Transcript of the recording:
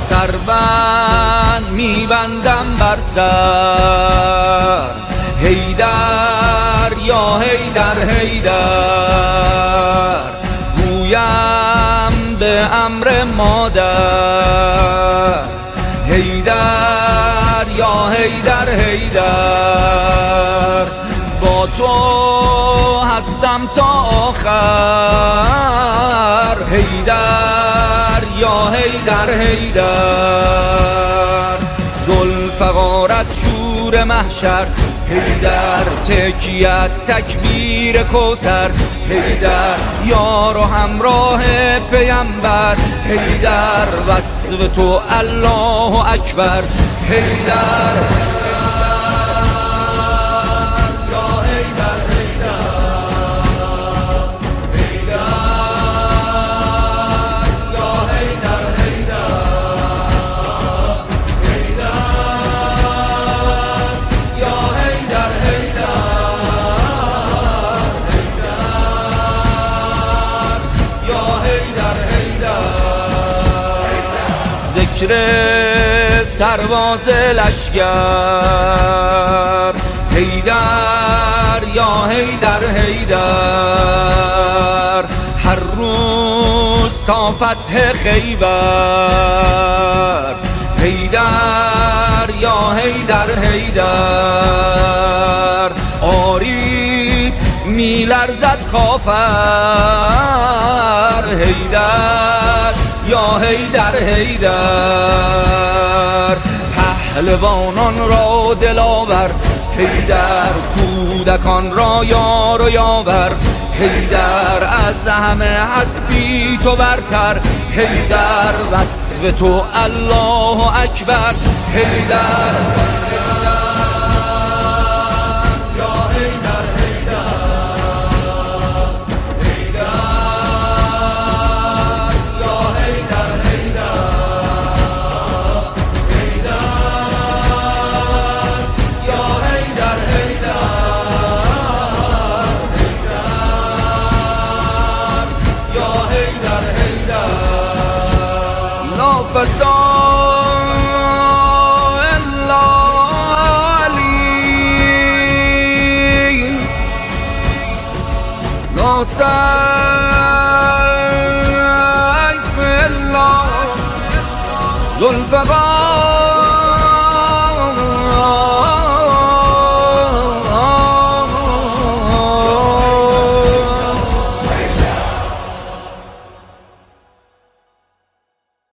سربند میبندم بر سر، حیدر یا حیدر حیدر، گویم به امر مادر، حیدر یا حیدر حیدر، با تو هستم تا آخر، حیدر یا حیدر حیدر، ذوالفقارت شور محشر، حیدر تکیت تکبیر کوثر، حیدر یار و همراه پیمبر، حیدر وصف تو الله اکبر، حیدر ذکر سرباز لشگر، حیدر یا حیدر حیدر، هر روز تا فتح خیبر، حیدر یا حیدر حیدر، آری میلرزد کافر، حیدر یا حیدر حیدر، پهلوانان را دلاور، حیدر کودکان را یار و یاور، حیدر از همه هستی تو برتر، حیدر وصف تو الله اکبر، حیدر فضاء العلی، لا سیف الا ذوالفقار.